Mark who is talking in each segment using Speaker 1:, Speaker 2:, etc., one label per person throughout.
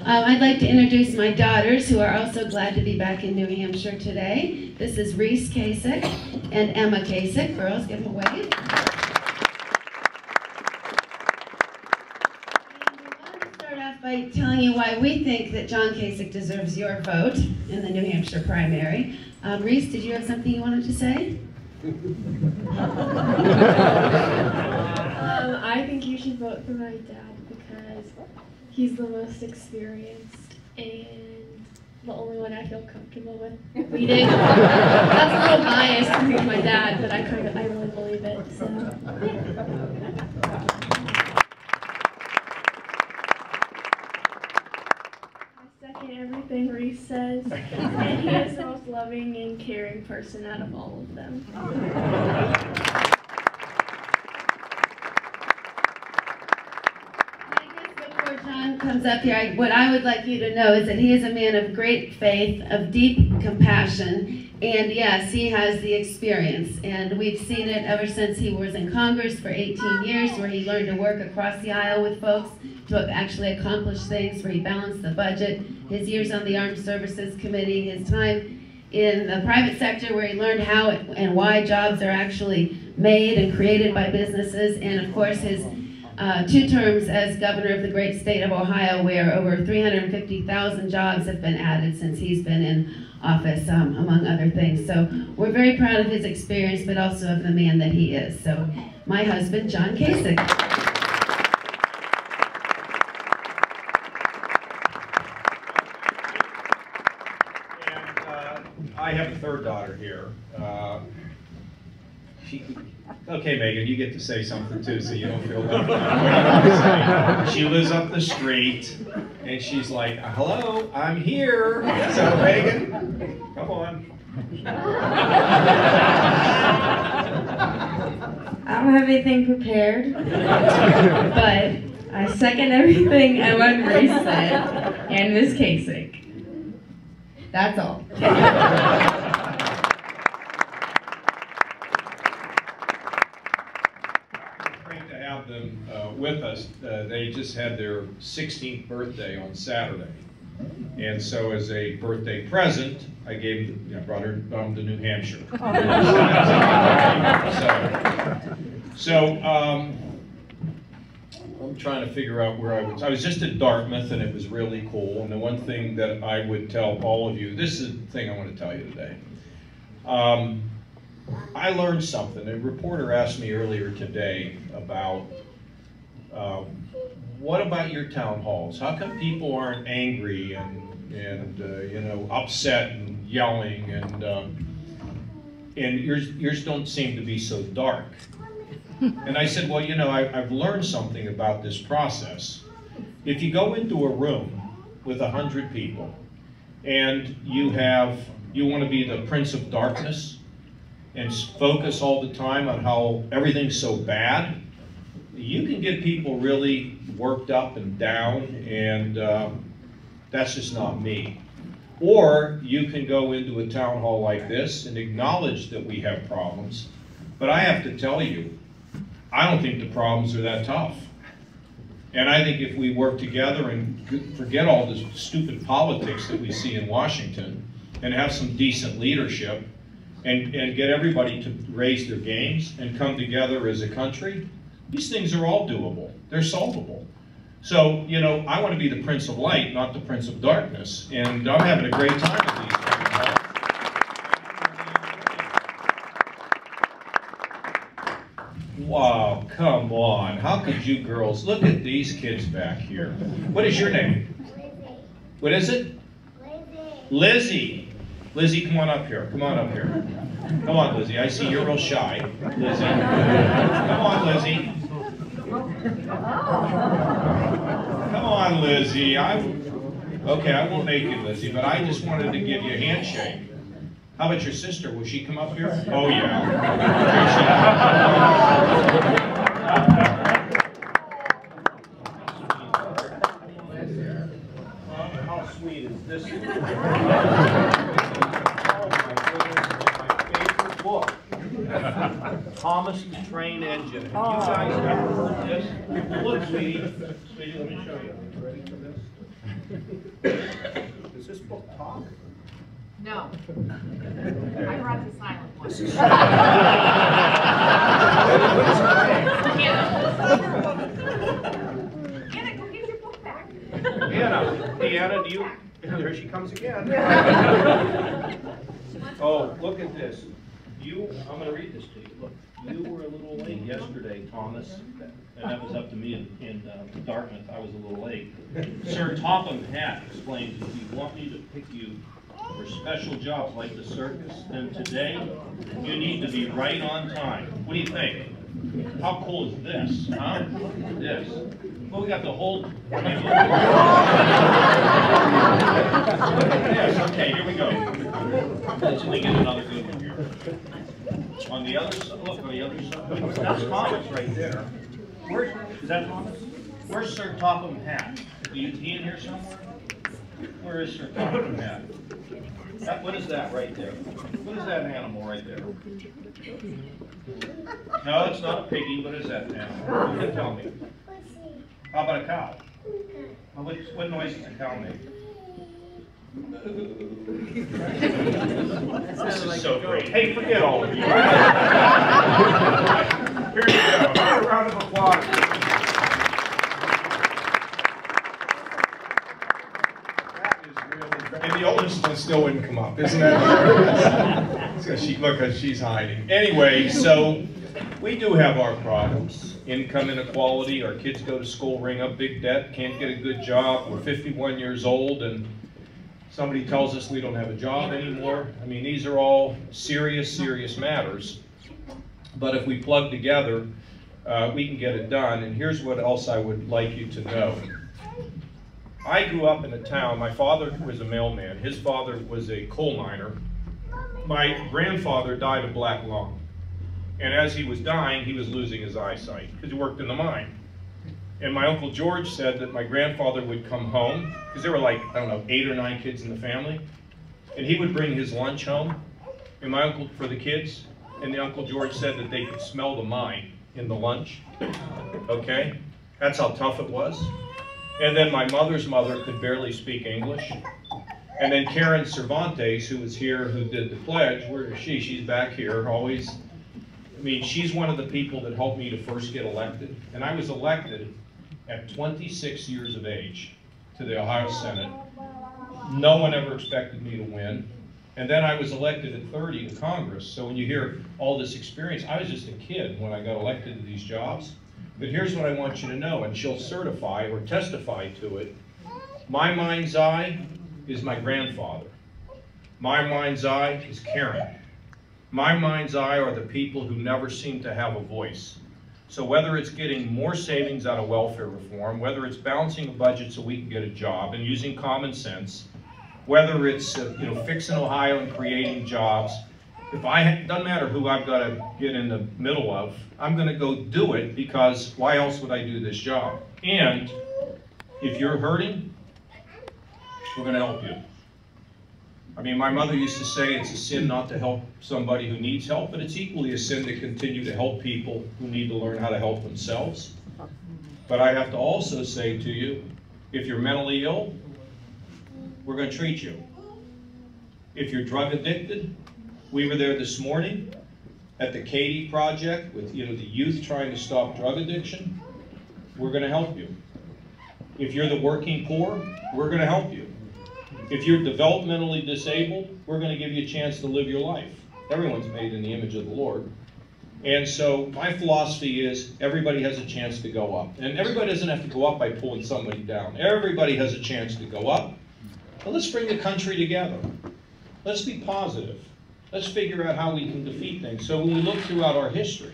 Speaker 1: I'd like to introduce my daughters, who are also glad to be back in New Hampshire today. This is Reese Kasich and Emma Kasich. Girls, give them a wave. By telling you why we think that John Kasich deserves your vote in the New Hampshire primary. Reese, did you have something you wanted to say?
Speaker 2: I think you should vote for my dad because he's the most experienced and the only one I feel comfortable with leading. That's a little biased because he's my dad, but I really believe it. So. Everything Reese says, and he is the most loving and caring person out of all of them.
Speaker 1: I guess before John comes up here, what I would like you to know is that he is a man of great faith, of deep compassion, and yes, he has the experience, and we've seen it ever since he was in Congress for 18 years, where he learned to work across the aisle with folks to actually accomplish things, where he balanced the budget, his years on the Armed Services Committee, his time in the private sector where he learned how and why jobs are actually made and created by businesses, and of course his 2 terms as governor of the great state of Ohio, where over 350,000 jobs have been added since he's been in office, among other things. So we're very proud of his experience, but also of the man that he is. So my husband, John Kasich.
Speaker 3: I have a third daughter here. Okay, Megan, you get to say something too, so you don't feel left out. She lives up the street, and she's like, "Hello, I'm here." So, Megan, come on.
Speaker 4: I don't have anything prepared, but I second everything Emma and Reese said, and Ms. Kasich. That's all.
Speaker 3: Great to have them with us. They just had their 16th birthday on Saturday, and so as a birthday present, I brought her to New Hampshire. I'm trying to figure out where I was just at Dartmouth, and it was really cool. And the one thing that I would tell all of you, this is the thing I want to tell you today. I learned something. A reporter asked me earlier today about, what about your town halls? How come people aren't angry and upset and yelling, and yours don't seem to be so dark? And I said, well, I've learned something about this process. If you go into a room with 100 people and you want to be the Prince of Darkness and focus all the time on how everything's so bad, you can get people really worked up and down, and that's just not me. Or you can go into a town hall like this and acknowledge that we have problems, but I have to tell you, I don't think the problems are that tough. And I think if we work together and forget all this stupid politics that we see in Washington and have some decent leadership and get everybody to raise their games and come together as a country, these things are all doable. They're solvable. So, I want to be the Prince of Light, not the Prince of Darkness. And I'm having a great time with these things. Wow, come on. How could you girls, look at these kids back here. What is your name?
Speaker 5: Lizzie.
Speaker 3: What is it?
Speaker 5: Lizzie.
Speaker 3: Lizzie, come on up here. Come on up here. Come on, Lizzie. I see you're real shy. Lizzie. Come on, Lizzie. Come on, Lizzie. Okay, I won't make you, Lizzie, but I just wanted to give you a handshake. How about your sister? Will she come up here? Oh, yeah. How sweet is this? Oh, my goodness, my favorite book. Thomas the Train Engine. Have you guys ever heard this? Look, sweetie. Sweetie, let me show you. You ready for this? Does this book talk?
Speaker 6: No. I brought the silent one. Anna, go get your book back.
Speaker 3: Anna, do you? There she comes again. Oh, look at this. I'm going to read this to you. Look, you were a little late yesterday, Thomas, and that was up to me in Dartmouth. I was a little late. Sir Topham Hatt explains, if you want me to pick you for special jobs like the circus, then today you need to be right on time. What do you think? How cool is this, huh? This. Well, we got the whole... Yes, okay, here we go. Let's get another good one here. On the other side, look, on the other side. That's Thomas right there. Is that Thomas? Where's Sir Topham Hatt? Is he in here somewhere? Where is Sir Topham Hatt? What is that right there? What is that animal right there? No, it's not a piggy. What is that animal? You can tell me. How about a cow? What noise does a cow make? This is so great. Hey, forget all of you. Here you go. A round of applause. That is really, and the oldest one still wouldn't come up, isn't that? Look, she's hiding. Anyway, so we do have our problems. Income inequality, our kids go to school, ring up big debt, can't get a good job. We're 51 years old and somebody tells us we don't have a job anymore. I mean, these are all serious, serious matters. But if we plug together, we can get it done. And here's what else I would like you to know. I grew up in a town. My father was a mailman. His father was a coal miner. My grandfather died of black lung. And as he was dying, he was losing his eyesight because he worked in the mine. And my Uncle George said that my grandfather would come home, because there were like, I don't know, 8 or 9 kids in the family, and he would bring his lunch home, and my uncle, for the kids, and the Uncle George said that they could smell the mine in the lunch, okay? That's how tough it was. And then my mother's mother could barely speak English. And then Karen Cervantes, who was here, who did the pledge, where is she? She's back here, always. I mean, she's one of the people that helped me to first get elected. And I was elected at 26 years of age to the Ohio Senate. No one ever expected me to win. And then I was elected at 30 to Congress. So when you hear all this experience, I was just a kid when I got elected to these jobs. But here's what I want you to know, and she'll certify or testify to it. My mind's eye is my grandfather. My mind's eye is Karen. My mind's eye are the people who never seem to have a voice. So whether it's getting more savings out of welfare reform, whether it's balancing a budget so we can get a job and using common sense, whether it's fixing Ohio and creating jobs, doesn't matter who I've got to get in the middle of, I'm going to go do it, because why else would I do this job? And if you're hurting, we're going to help you. I mean, my mother used to say it's a sin not to help somebody who needs help, but it's equally a sin to continue to help people who need to learn how to help themselves. But I have to also say to you, if you're mentally ill, we're going to treat you. If you're drug addicted, we were there this morning at the Katie Project with the youth trying to stop drug addiction. We're going to help you. If you're the working poor, we're going to help you. If you're developmentally disabled, we're going to give you a chance to live your life. Everyone's made in the image of the Lord. And so my philosophy is everybody has a chance to go up. And everybody doesn't have to go up by pulling somebody down. Everybody has a chance to go up. But let's bring the country together. Let's be positive. Let's figure out how we can defeat things. So when we look throughout our history,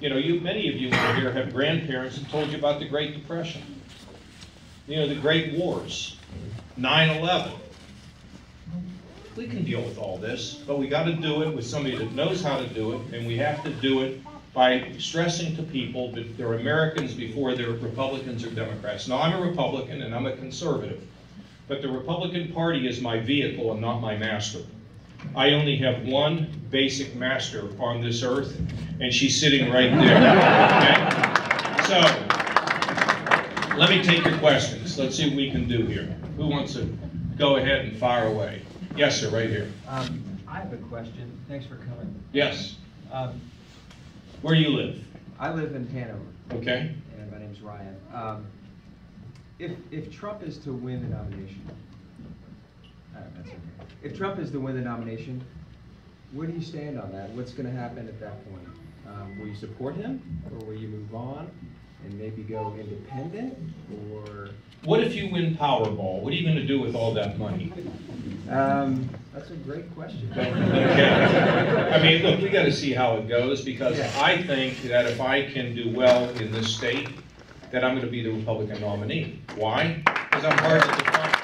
Speaker 3: many of you over here have grandparents that told you about the Great Depression. The Great Wars. 9/11. We can deal with all this, but we got to do it with somebody that knows how to do it, and we have to do it by stressing to people that they're Americans before they're Republicans or Democrats. Now, I'm a Republican and I'm a conservative, but the Republican Party is my vehicle and not my master. I only have one basic master on this earth, and she's sitting right there. Okay? So, let me take your questions. else? Let's see what we can do here. Who wants to go ahead and fire away? Yes, sir, right here.
Speaker 7: I have a question. Thanks for coming.
Speaker 3: Yes. Where do you live?
Speaker 7: I live in Hanover.
Speaker 3: Okay.
Speaker 7: And my name's Ryan. If Trump is to win the nomination, that's okay. If Trump is to win the nomination, where do you stand on that? What's going to happen at that point? Will you support him, or will you move on and maybe go independent, or?
Speaker 3: What if you win Powerball? What are you going to do with all that money?
Speaker 7: That's a great question.
Speaker 3: Okay. I mean, look, we got to see how it goes, because I think that if I can do well in this state, that I'm going to be the Republican nominee. Why? Because I'm part of the front.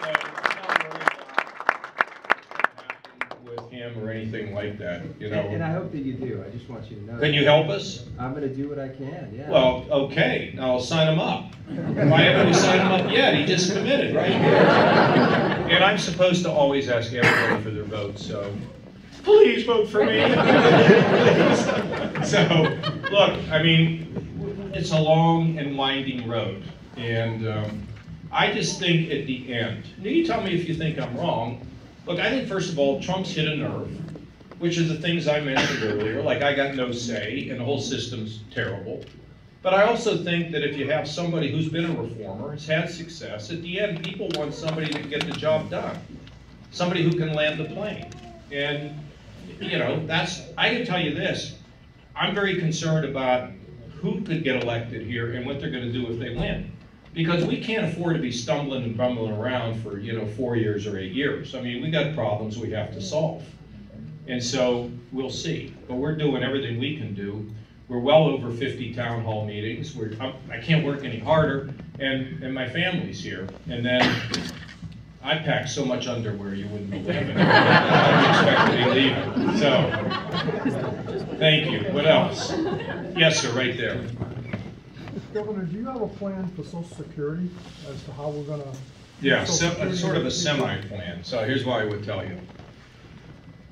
Speaker 3: So I'm not worried about with him or anything like that, you know.
Speaker 7: And I hope that you do. I just want you to know.
Speaker 3: Can you help us?
Speaker 7: I'm going to do what I can, yeah.
Speaker 3: Well, okay, now I'll sign him up. Why haven't we signed him up yet? He just committed right here. And I'm supposed to always ask everybody for their vote, so please vote for me. So, look, I mean, it's a long and winding road. And I just think at the end, now you tell me if you think I'm wrong. Look, I think first of all, Trump's hit a nerve, which are the things I mentioned earlier, like I got no say and the whole system's terrible. But I also think that if you have somebody who's been a reformer, has had success, at the end, people want somebody that can get the job done. Somebody who can land the plane. And, you know, I can tell you this, I'm very concerned about who could get elected here and what they're going to do if they win. Because we can't afford to be stumbling and bumbling around for, 4 years or 8 years. I mean, we got problems we have to solve. And so we'll see. But we're doing everything we can do. We're well over 50 town hall meetings. I can't work any harder, and my family's here. And then I packed so much underwear you wouldn't believe it. I didn't expect to be leaving. So, thank you. What else? Yes, sir, right there.
Speaker 8: Governor, do you have a plan for Social Security as to how we're going to?
Speaker 3: Yeah, sort of a semi-plan. So here's what I would tell you.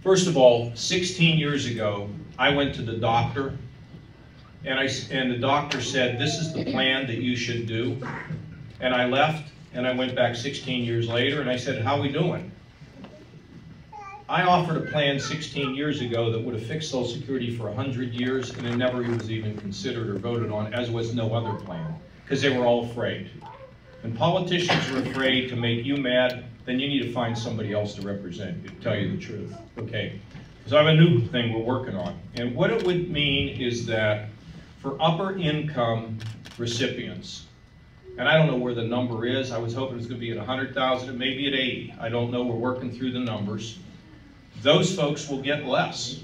Speaker 3: First of all, 16 years ago, I went to the doctor, and the doctor said, this is the plan that you should do. And I left, and I went back 16 years later, and I said, how we doing? I offered a plan 16 years ago that would have fixed Social Security for 100 years, and it never was even considered or voted on, as was no other plan, because they were all afraid. When politicians are afraid to make you mad, then you need to find somebody else to represent you, to tell you the truth. Okay, so I have a new thing we're working on. And what it would mean is that for upper income recipients, and I don't know where the number is, I was hoping it was going to be at 100,000, it may be at 80. I don't know, we're working through the numbers. Those folks will get less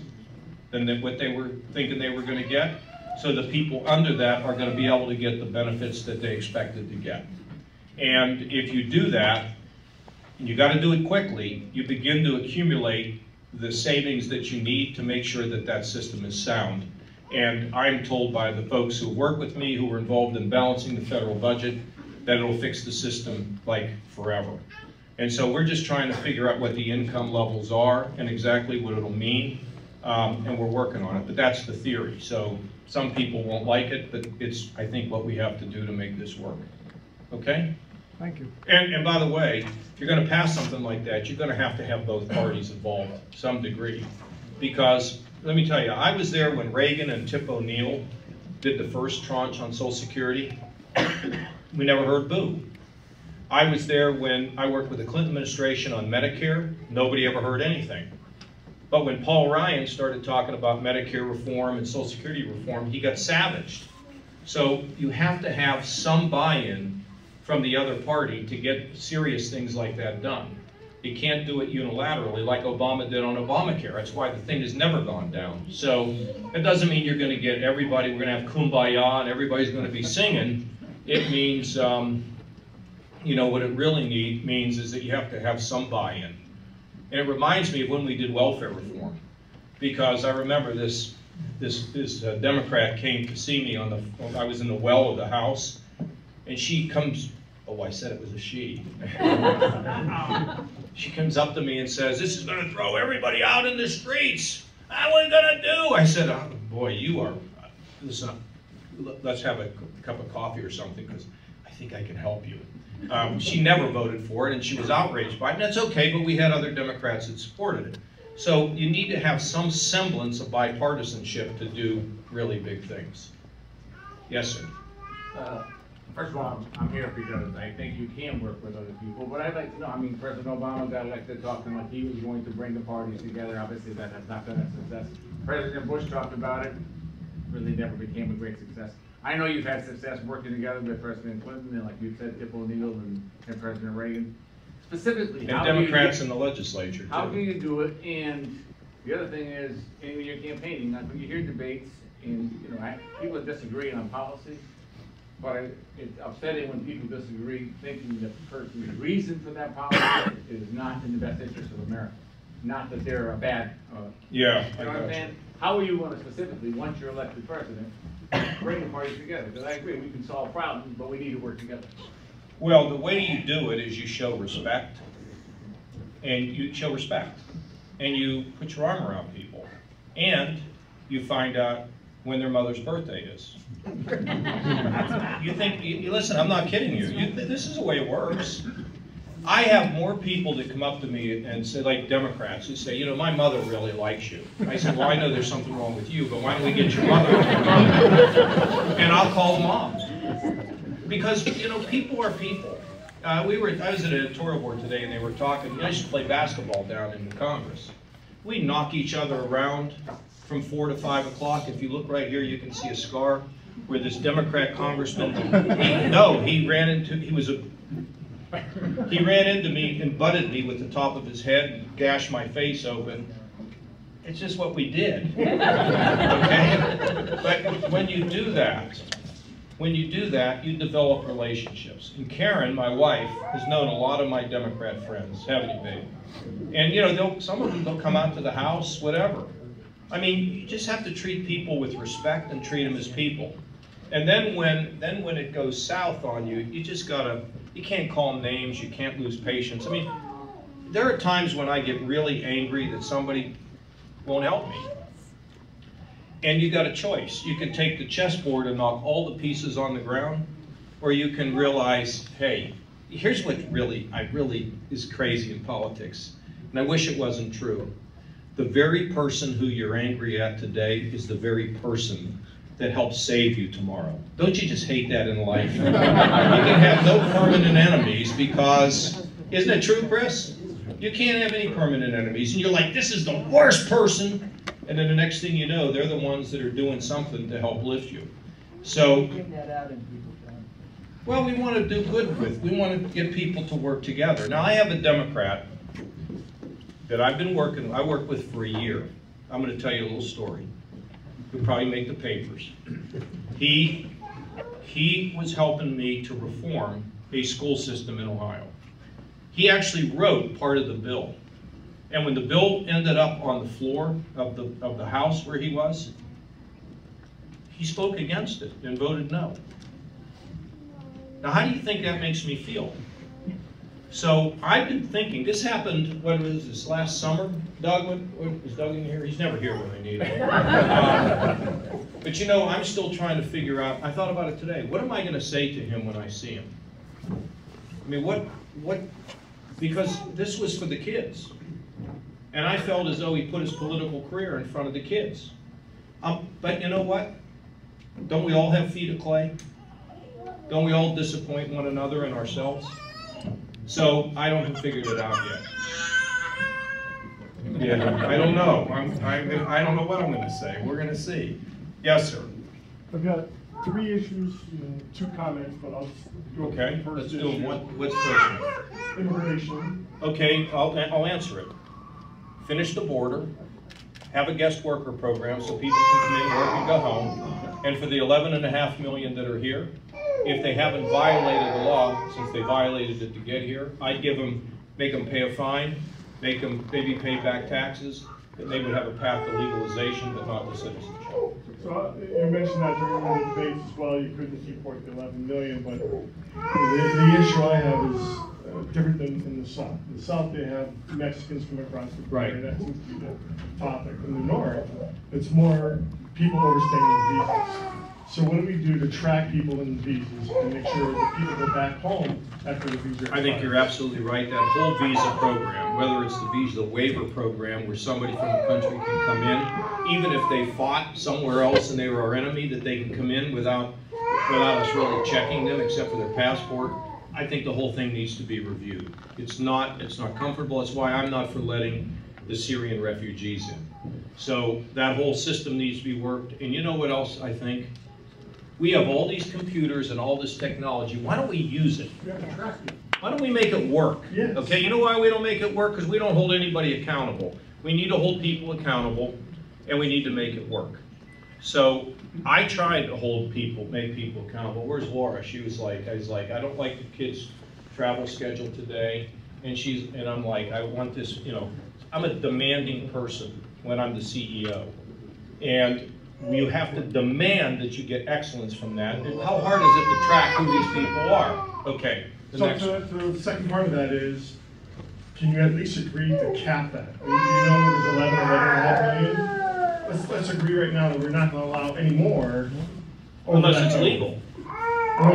Speaker 3: than what they were thinking they were going to get. So the people under that are going to be able to get the benefits that they expected to get. And if you do that, and you got to do it quickly, you begin to accumulate the savings that you need to make sure that that system is sound. And I'm told by the folks who work with me, who are involved in balancing the federal budget, that it'll fix the system like forever. And so we're just trying to figure out what the income levels are and exactly what it'll mean, and we're working on it, but that's the theory. So some people won't like it, but it's, I think, what we have to do to make this work. Okay?
Speaker 8: Thank you.
Speaker 3: And by the way, if you're going to pass something like that, you're going to have both parties involved to some degree. Because, let me tell you, I was there when Reagan and Tip O'Neill did the first tranche on Social Security. We never heard boo. I was there when I worked with the Clinton administration on Medicare. Nobody ever heard anything. But when Paul Ryan started talking about Medicare reform and Social Security reform, he got savaged. So you have to have some buy-in from the other party to get serious things like that done. You can't do it unilaterally like Obama did on Obamacare. That's why the thing has never gone down. So it doesn't mean you're going to get everybody, we're going to have kumbaya and everybody's going to be singing. It means, what it really means is that you have to have some buy-in. And it reminds me of when we did welfare reform, because I remember this Democrat came to see me I was in the well of the House, and she comes, oh, I said it was a she. She comes up to me and says, this is going to throw everybody out in the streets. What are we going to do? I said, oh, boy, you are, listen, let's have a cup of coffee or something, because I think I can help you. She never voted for it, and she was outraged by it, and that's okay, but we had other Democrats that supported it. So you need to have some semblance of bipartisanship to do really big things. Yes, sir.
Speaker 9: First of all, I'm here because I think you can work with other people, but I'd like to know, I mean, President Obama got elected talking like he was going to bring the parties together. Obviously, that has not been a success. President Bush talked about it, really never became a great success. I know you've had success working together with President Clinton, and like you said, Tip O'Neill and President Reagan. Specifically,
Speaker 3: and Democrats in the legislature, too.
Speaker 9: How can you do it? And the other thing is, when you're campaigning, like when you hear debates, and people disagree on policy, but it's upsetting when people disagree, thinking that the person's reason for that policy is not in the best interest of America. Not that they're a bad.
Speaker 3: Yeah,
Speaker 9: you know what I'm saying? How are you going to specifically, once you're elected president, bring the parties together? Because I agree, we can solve problems, but we need to work together.
Speaker 3: Well, the way you do it is you show respect, and you put your arm around people, and you find out when their mother's birthday is. You listen, I'm not kidding you. This is the way it works. I have more people that come up to me and say, like Democrats, who say, my mother really likes you. I said, well, I know there's something wrong with you, but why don't we get your mother? And I'll call mom. Because, people are people. I was at an editorial board today, and they were talking, I used to play basketball down in Congress. We knock each other around from 4 to 5 o'clock. If you look right here, you can see a scar where this Democrat congressman, he ran into me and butted me with the top of his head and gashed my face open. It's just what we did, okay? But when you do that, you develop relationships. And Karen, my wife, has known a lot of my Democrat friends, haven't you, babe? And some of them, they'll come out to the house, whatever. I mean, you just have to treat people with respect and treat them as people. And then when it goes south on you, you can't call them names, you can't lose patience. I mean, there are times when I get really angry that somebody won't help me. And you got a choice. You can take the chessboard and knock all the pieces on the ground, or you can realize, hey, here's what really is crazy in politics, and I wish it wasn't true. The very person who you're angry at today is the very person that helps save you tomorrow. Don't you just hate that in life? You can have no permanent enemies because, isn't it true, Chris? You can't have any permanent enemies, and you're like, this is the worst person, and then the next thing you know, they're the ones that are doing something to help lift you. So, well, we want to do good with. We want to get people to work together. Now, I have a Democrat that I worked with for a year. I'm going to tell you a little story. You'll probably make the papers. He was helping me to reform a school system in Ohio. He actually wrote part of the bill. And when the bill ended up on the floor of the House where he was, he spoke against it and voted no. Now, how do you think that makes me feel? So I've been thinking, this happened, what was this, last summer? Doug, is Doug in here? He's never here when I need him. But I'm still trying to figure out, I thought about it today, what am I going to say to him when I see him? I mean, because this was for the kids. And I felt as though he put his political career in front of the kids. But you know what? Don't we all have feet of clay? Don't we all disappoint one another and ourselves? So I don't have figured it out yet. Yeah, I don't know. I don't know what I'm going to say. We're going to see. Yes, sir.
Speaker 8: I've got 3 issues and 2 comments, but I'll just go
Speaker 3: okay.
Speaker 8: First
Speaker 3: Let's
Speaker 8: issue.
Speaker 3: do them. What's first one?
Speaker 8: Immigration.
Speaker 3: Okay, I'll answer it. Finish the border. Have a guest worker program so people can come in, work, and go home. And for the 11.5 million that are here, if they haven't violated the law, since they violated it to get here, I'd make them pay a fine, make them maybe pay back taxes, and they would have a path to legalization, but not to citizenship.
Speaker 8: So you mentioned that during one of the debates as well, you couldn't deport the 11 million, but the issue I have is different than in the South. In the South, they have Mexicans from across the country. That seems to be the topic. In the North, it's more people overstaying visas. So what do we do to track people in visas and make sure that people go back home after the visa?
Speaker 3: I think you're absolutely right. That whole visa program, whether it's the visa waiver program where somebody from a country can come in, even if they fought somewhere else and they were our enemy, that they can come in without us really checking them except for their passport. I think the whole thing needs to be reviewed. It's not comfortable. That's why I'm not for letting the Syrian refugees in. So that whole system needs to be worked. And you know what else I think? We have all these computers and all this technology. Why don't we use it? Why don't we make it work?
Speaker 8: Yes.
Speaker 3: Okay, you know why we don't make it work? Because we don't hold anybody accountable. We need to hold people accountable, and we need to make it work. So I tried to make people accountable. Where's Laura? I was like, I don't like the kids' travel schedule today. And I'm like, I want this, I'm a demanding person when I'm the CEO. And you have to demand that you get excellence from that. And how hard is it to track who these people are? Okay.
Speaker 8: So the second part of that is, can you at least agree to cap that? I mean, there's 11.5 million. Let's agree right now that we're not going to allow any more.
Speaker 3: Unless it's legal.
Speaker 8: No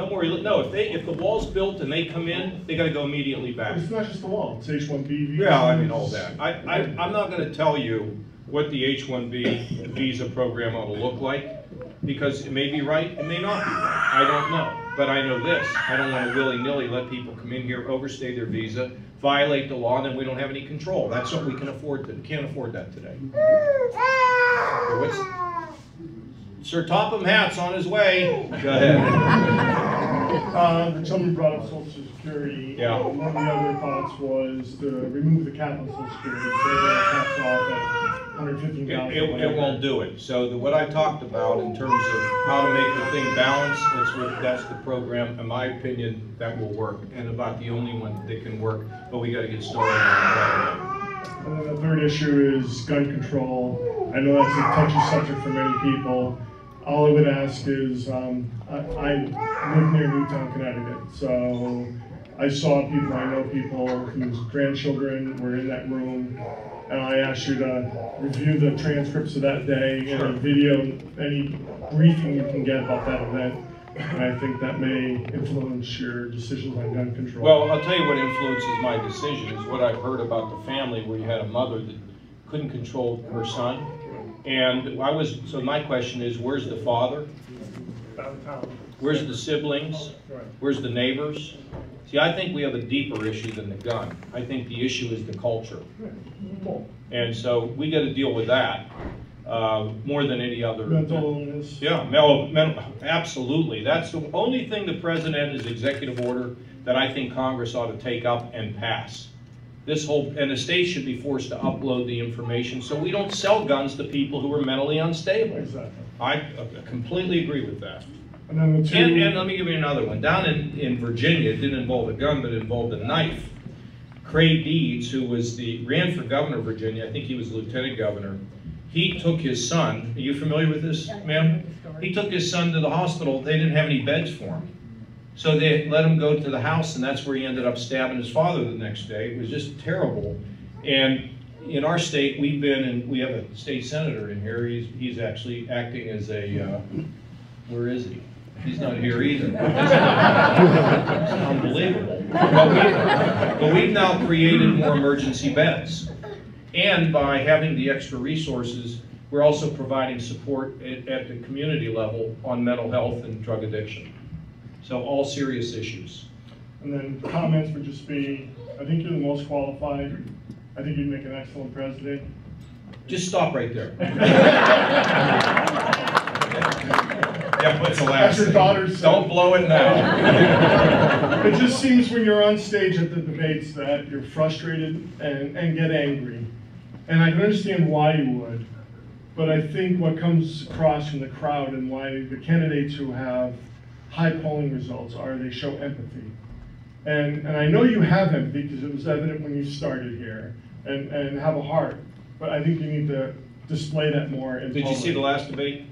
Speaker 8: more
Speaker 3: legal. No, if the wall's built and they come in, they got to go immediately back.
Speaker 8: It's not just the wall. It's H-1B visa.
Speaker 3: Yeah, I mean all that. I'm not going to tell you what the H-1B visa program ought to look like, because it may be right, it may not be right. I don't know. But I know this. I don't want to willy-nilly let people come in here, overstay their visa, violate the law, and then we don't have any control. That's what we can afford. We can't afford that today. Sir Topham Hat's on his way. Go ahead.
Speaker 8: The gentleman brought up Social Security.
Speaker 3: Yeah.
Speaker 8: One of the other thoughts was to remove the cap on Social Security. So the cap's off at $115,000.
Speaker 3: It won't do it. So what I talked about in terms of how to make the thing balance, that's the program, in my opinion, that will work. And about the only one that can work, but we got to get started on it right away.
Speaker 8: And then the third issue is gun control. I know that's a touchy subject for many people. All I would ask is, I live near Newtown, Connecticut, so I saw people, I know people whose grandchildren were in that room, and I asked you to review the transcripts of that day and a video, any briefing you can get about that event, and I think that may influence your decisions on gun control.
Speaker 3: Well, I'll tell you what influences my decision is what I've heard about the family where you had a mother that couldn't control her son. And so my question is, where's the father? Where's the siblings? Where's the neighbors? See, I think we have a deeper issue than the gun. I think the issue is the culture. And so we got to deal with that more than any other.
Speaker 8: Mental illness?
Speaker 3: Yeah, absolutely. That's the only thing the president is executive order that I think Congress ought to take up and pass. And the state should be forced to upload the information so we don't sell guns to people who are mentally unstable.
Speaker 8: Exactly.
Speaker 3: I completely agree with that.
Speaker 8: And then the two...
Speaker 3: And let me give you another one. Down in Virginia, it didn't involve a gun, but it involved a knife. Craig Deeds, who ran for governor of Virginia, I think he was lieutenant governor, he took his son, are you familiar with this, ma'am? He took his son to the hospital. They didn't have any beds for him. So they let him go to the house, and that's where he ended up stabbing his father the next day. It was just terrible. And in our state, we have a state senator in here. He's actually acting as a, where is he? He's not here either. It's unbelievable. But we've now created more emergency beds. And by having the extra resources, we're also providing support at the community level on mental health and drug addiction. So all serious issues.
Speaker 8: And then comments would just be, I think you're the most qualified. I think you'd make an excellent president.
Speaker 3: Just stop right there. Yeah, what's the last
Speaker 8: your daughter said.
Speaker 3: Don't blow it now.
Speaker 8: It just seems when you're on stage at the debates that you're frustrated and get angry. And I can understand why you would. But I think what comes across from the crowd and why the candidates who have high polling results are they show empathy. And I know you have empathy because it was evident when you started here and have a heart. But I think you need to display that more in
Speaker 3: Did
Speaker 8: public.
Speaker 3: you see the last debate?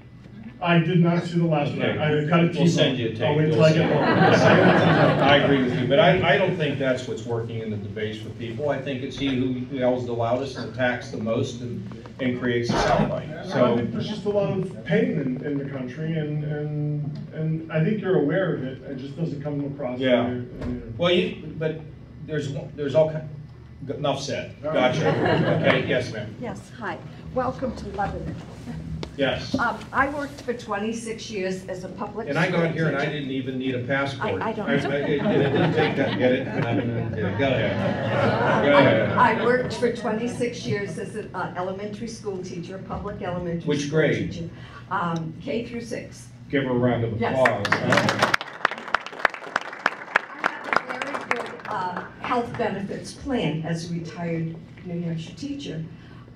Speaker 8: I did not see the last one. I got a
Speaker 3: We'll send you a tape.
Speaker 8: I'll wait till I get home.
Speaker 3: I agree with you, but I don't think that's what's working in the debates for people. I think it's he who yells the loudest and attacks the most. And and creates a soundbite.
Speaker 8: I
Speaker 3: So,
Speaker 8: think there's just a lot of pain in the country, and I think you're aware of it. It just doesn't come across.
Speaker 3: yeah. Well, but there's all kind. Enough said. Gotcha. Okay. Yes, ma'am.
Speaker 10: Yes, hi. Welcome to Lebanon.
Speaker 3: Yes.
Speaker 10: I worked for 26 years as a public
Speaker 3: And I got here and I
Speaker 10: teacher.
Speaker 3: didn't even need a passport.
Speaker 10: I don't
Speaker 3: it didn't take that. Get it? Go ahead. Go ahead.
Speaker 10: I worked for 26 years as an elementary school teacher, public elementary
Speaker 3: Which
Speaker 10: school
Speaker 3: grade?
Speaker 10: teacher. K through 6.
Speaker 3: Give her a round of
Speaker 10: Yes.
Speaker 3: applause.
Speaker 10: I had a very good health benefits plan as a retired New Hampshire teacher.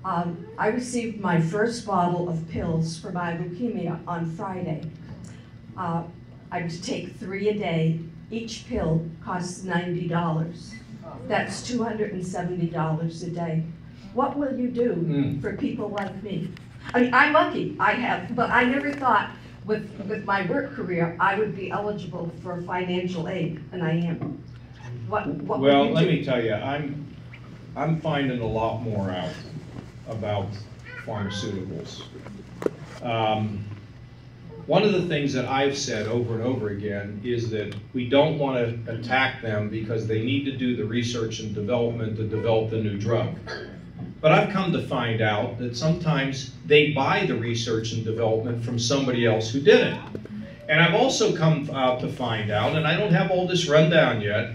Speaker 10: I received my first bottle of pills for my leukemia on Friday. I would take 3 a day. Each pill costs $90. That's $270 a day. What will you do for people like me? I mean, I'm lucky, but I never thought with my work career, I would be eligible for financial aid, and I am. What will
Speaker 3: Well,
Speaker 10: you
Speaker 3: let
Speaker 10: do?
Speaker 3: me tell you, I'm finding a lot more out about pharmaceuticals. One of the things that I've said over and over again is that we don't want to attack them because they need to do the research and development to develop the new drug. But I've come to find out that sometimes they buy the research and development from somebody else who did it. And I've also come out to find out, and I don't have all this rundown yet,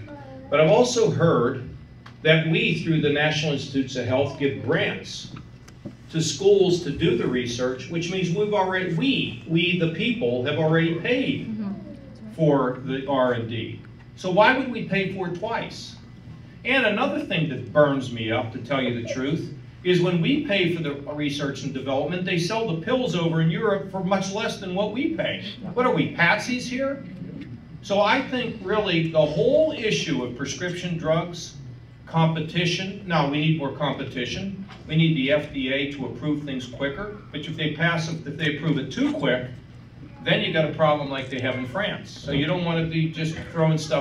Speaker 3: but I've also heard that we, through the National Institutes of Health, give grants to schools to do the research, which means we the people, have already paid for the R&D. So why would we pay for it twice? And another thing that burns me up, to tell you the truth, is when we pay for the research and development, they sell the pills over in Europe for much less than what we pay. What are we, patsies here? So I think really the whole issue of prescription drugs, competition, now we need more competition. We need the FDA to approve things quicker, but if they approve it too quick, then you got a problem like they have in France. So you don't want to be just throwing stuff